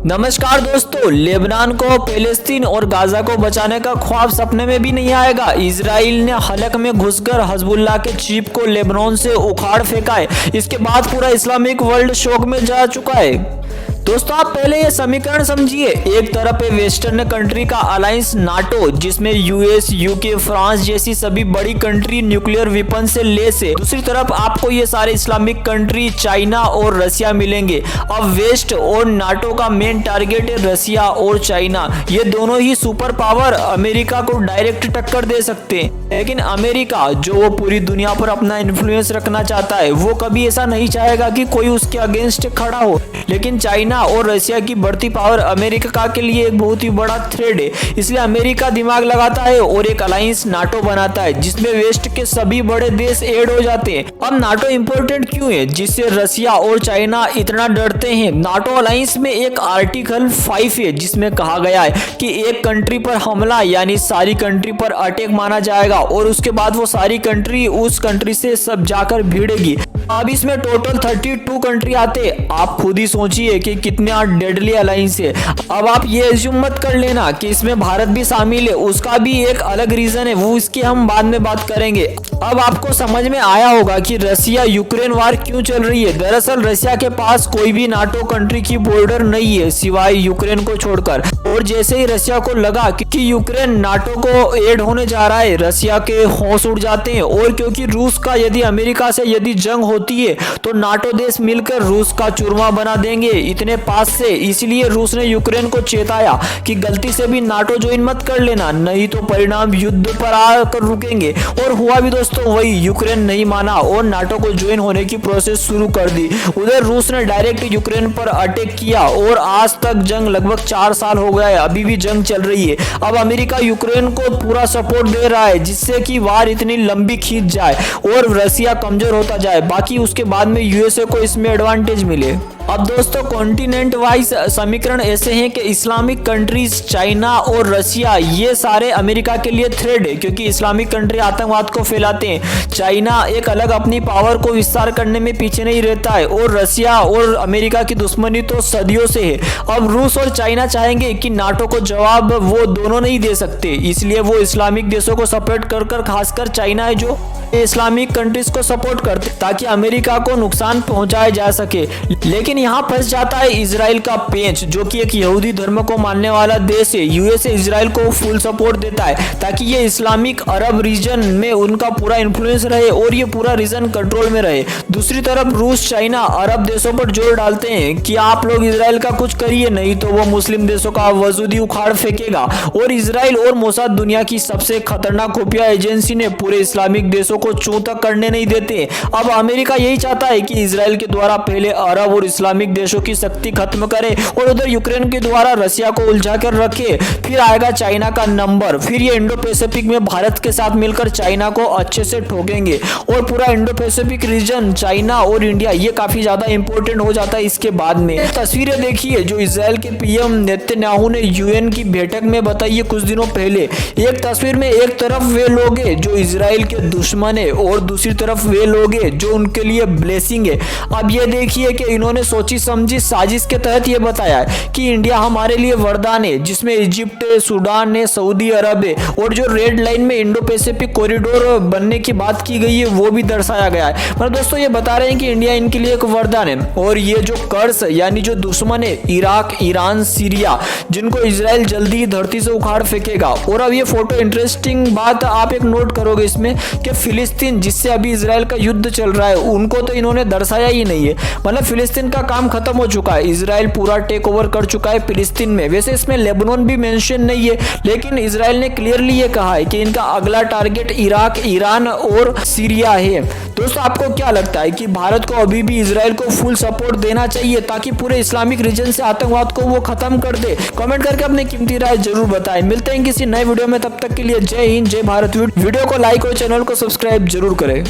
नमस्कार दोस्तों, लेबनान को पैलेस्तीन और गाजा को बचाने का ख्वाब सपने में भी नहीं आएगा। इजराइल ने हलक में घुसकर हिजबुल्लाह के चीफ को लेबनान से उखाड़ फेंका है। इसके बाद पूरा इस्लामिक वर्ल्ड शोक में जा चुका है। दोस्तों, आप पहले ये समीकरण समझिए। एक तरफ है वेस्टर्न कंट्री का अलायंस नाटो, जिसमें यूएस, यूके, फ्रांस जैसी सभी बड़ी कंट्री न्यूक्लियर वेपन से लेस है। दूसरी तरफ आपको ये सारे इस्लामिक कंट्री चाइना और रसिया मिलेंगे। अब वेस्ट और नाटो का मेन टारगेट है रसिया और चाइना। ये दोनों ही सुपर पावर अमेरिका को डायरेक्ट टक्कर दे सकते हैं। लेकिन अमेरिका, जो वो पूरी दुनिया पर अपना इन्फ्लुएंस रखना चाहता है, वो कभी ऐसा नहीं चाहेगा कि कोई उसके अगेंस्ट खड़ा हो। लेकिन चाइना और रसिया की बढ़ती पावर अमेरिका के लिए एक बहुत ही बड़ा थ्रेड है। इसलिए अमेरिका दिमाग लगाता है और एक अलायंस नाटो बनाता है, जिसमें वेस्ट के सभी बड़े देश ऐड हो जाते हैं। अब नाटो इंपॉर्टेंट क्यों है, जिससे रसिया और चाइना इतना डरते हैं? नाटो अलायंस में एक आर्टिकल 5 है, जिसमें कहा गया है कि एक कंट्री पर हमला यानी सारी कंट्री पर अटैक माना जाएगा और उसके बाद वो सारी कंट्री उस कंट्री से सब जाकर भिड़ेगी। अब इसमें टोटल 32 कंट्री आते। आप खुद ही सोचिए कि कितना डेडली अलायंस है। अब आप ये एज्यूम मत कर लेना कि इसमें भारत भी शामिल है। उसका भी एक अलग रीजन है, वो इसकी हम बाद में बात करेंगे। अब आपको समझ में आया होगा कि रसिया यूक्रेन वार क्यों चल रही है। दरअसल रसिया के पास कोई भी नाटो कंट्री की बॉर्डर नहीं है सिवाय यूक्रेन को छोड़कर। और जैसे ही रसिया को लगा कि यूक्रेन नाटो को ऐड होने जा रहा है, रसिया के होश उड़ जाते हैं। और क्योंकि रूस का यदि अमेरिका से यदि जंग होती है तो नाटो देश मिलकर रूस का चूरमा बना देंगे इतने पास से। इसलिए रूस ने यूक्रेन को चेताया कि गलती से भी नाटो ज्वाइन मत कर लेना, नहीं तो परिणाम युद्ध पर आकर रुकेंगे। और हुआ भी दोस्तों वही। यूक्रेन नहीं माना और नाटो को ज्वाइन होने की प्रोसेस शुरू कर दी। उधर रूस ने डायरेक्ट यूक्रेन पर अटैक किया और आज तक जंग लगभग 4 साल हो गया है, अभी भी जंग चल रही है। अब अमेरिका यूक्रेन को पूरा सपोर्ट दे रहा है, जिससे कि वार इतनी लंबी खींच जाए और रसिया कमजोर होता जाए, बाकी उसके बाद में यूएसए को इसमें एडवांटेज मिले। अब दोस्तों, कॉन्टिनेंट वाइज समीकरण ऐसे हैं कि इस्लामिक कंट्रीज चाइना और रसिया ये सारे अमेरिका के लिए थ्रेड है, क्योंकि इस्लामिक कंट्री आतंकवाद को फैलाते हैं। चाइना एक अलग अपनी पावर को विस्तार करने में पीछे नहीं रहता है और रसिया और अमेरिका की दुश्मनी तो सदियों से है। अब रूस और चाइना चाहेंगे कि नाटो को जवाब वो दोनों नहीं दे सकते, इसलिए वो इस्लामिक देशों को सपोर्ट कर खासकर चाइना है जो इस्लामिक कंट्रीज को सपोर्ट करते ताकि अमेरिका को नुकसान पहुंचाया जा सके। लेकिन यहाँ फंस जाता है इजराइल का पेंच, जो कि एक यहूदी धर्म को मानने वाला देश है। यूएसए इजराइल को फुल सपोर्ट देता है ताकि ये इस्लामिक अरब रीजन में उनका पूरा इन्फ्लुएंस रहे और ये पूरा रीजन कंट्रोल में रहे। दूसरी तरफ रूस, चाइना अरब देशों पर जोर डालते हैं कि आप लोग इजराइल का कुछ करिए, नहीं तो वो मुस्लिम देशों का वजूद ही उखाड़ फेंकेगा। और इजराइल और मोसाद दुनिया की सबसे खतरनाक खुफिया एजेंसी ने पूरे इस्लामिक देशों को चूं तक करने नहीं देते। अब अमेरिका यही चाहता है कि इजराइल के द्वारा पहले अरब और इस्लामिक देशों की शक्ति खत्म करे और उधर यूक्रेन के द्वारा रसिया को उलझा कर रखे। फिर आएगा चाइना का नंबर। फिर ये इंडो पैसिफिक में भारत के साथ मिलकर चाइना को अच्छे से ठोकेंगे और पूरा इंडो पैसिफिक रीजन चाइना और इंडिया ये काफी ज्यादा इंपॉर्टेंट हो जाता है इसके बाद में। तस्वीरें देखिए जो इजराइल के पीएम नेतन्याहू ने यूएन की बैठक में बताई है कुछ दिनों पहले। एक तस्वीर में एक तरफ वे लोग हैं जो इजराइल के दुश्मन है और दूसरी तरफ वे लोग हैं जो उनके लिए ब्लेसिंग है। अब ये देखिए कि इन्होंने सोची समझी साजिश के तहत ये बताया है कि इंडिया हमारे लिए वरदान है, जिसमें इजिप्ट है, सूडान है, सऊदी अरब है और जो रेड लाइन में इंडो पैसिफिक कॉरिडोर बनने की बात की गई है वो भी दर्शाया गया है। पर दोस्तों ये बता रहे हैं कि इंडिया इनके लिए एक वरदान है। और ये जो कर्स यानी जो दुश्मन है इराक, ईरान, सीरिया, जिनको इजराइल जल्दी ही धरती से उखाड़ फेंकेगा। और अब ये फोटो इंटरेस्टिंग बात आप एक नोट करोगे इसमें कि फिलिस्तीन, जिससे अभी इजराइल का युद्ध चल रहा है, उनको तो इन्होंने दर्शाया ही नहीं है। मतलब फिलिस्तीन का काम खत्म हो चुका है, इजराइल पूरा टेक ओवर कर चुका है फिलिस्तीन में। वैसे इसमें लेबनान भी मेंशन नहीं है, लेकिन इजराइल ने क्लियरली ये कहा है कि इनका अगला टारगेट इराक, ईरान और सीरिया है। दोस्तों आपको क्या लगता है कि भारत को अभी भी इजराइल को फुल सपोर्ट देना चाहिए ताकि पूरे इस्लामिक रीजन से आतंकवाद को वो खत्म कर दे? कमेंट करके अपनी कीमती राय जरूर बताएं। मिलते हैं किसी नए वीडियो में, तब तक के लिए जय हिंद, जय भारत। वीडियो को लाइक और चैनल को सब्सक्राइब जरूर करें।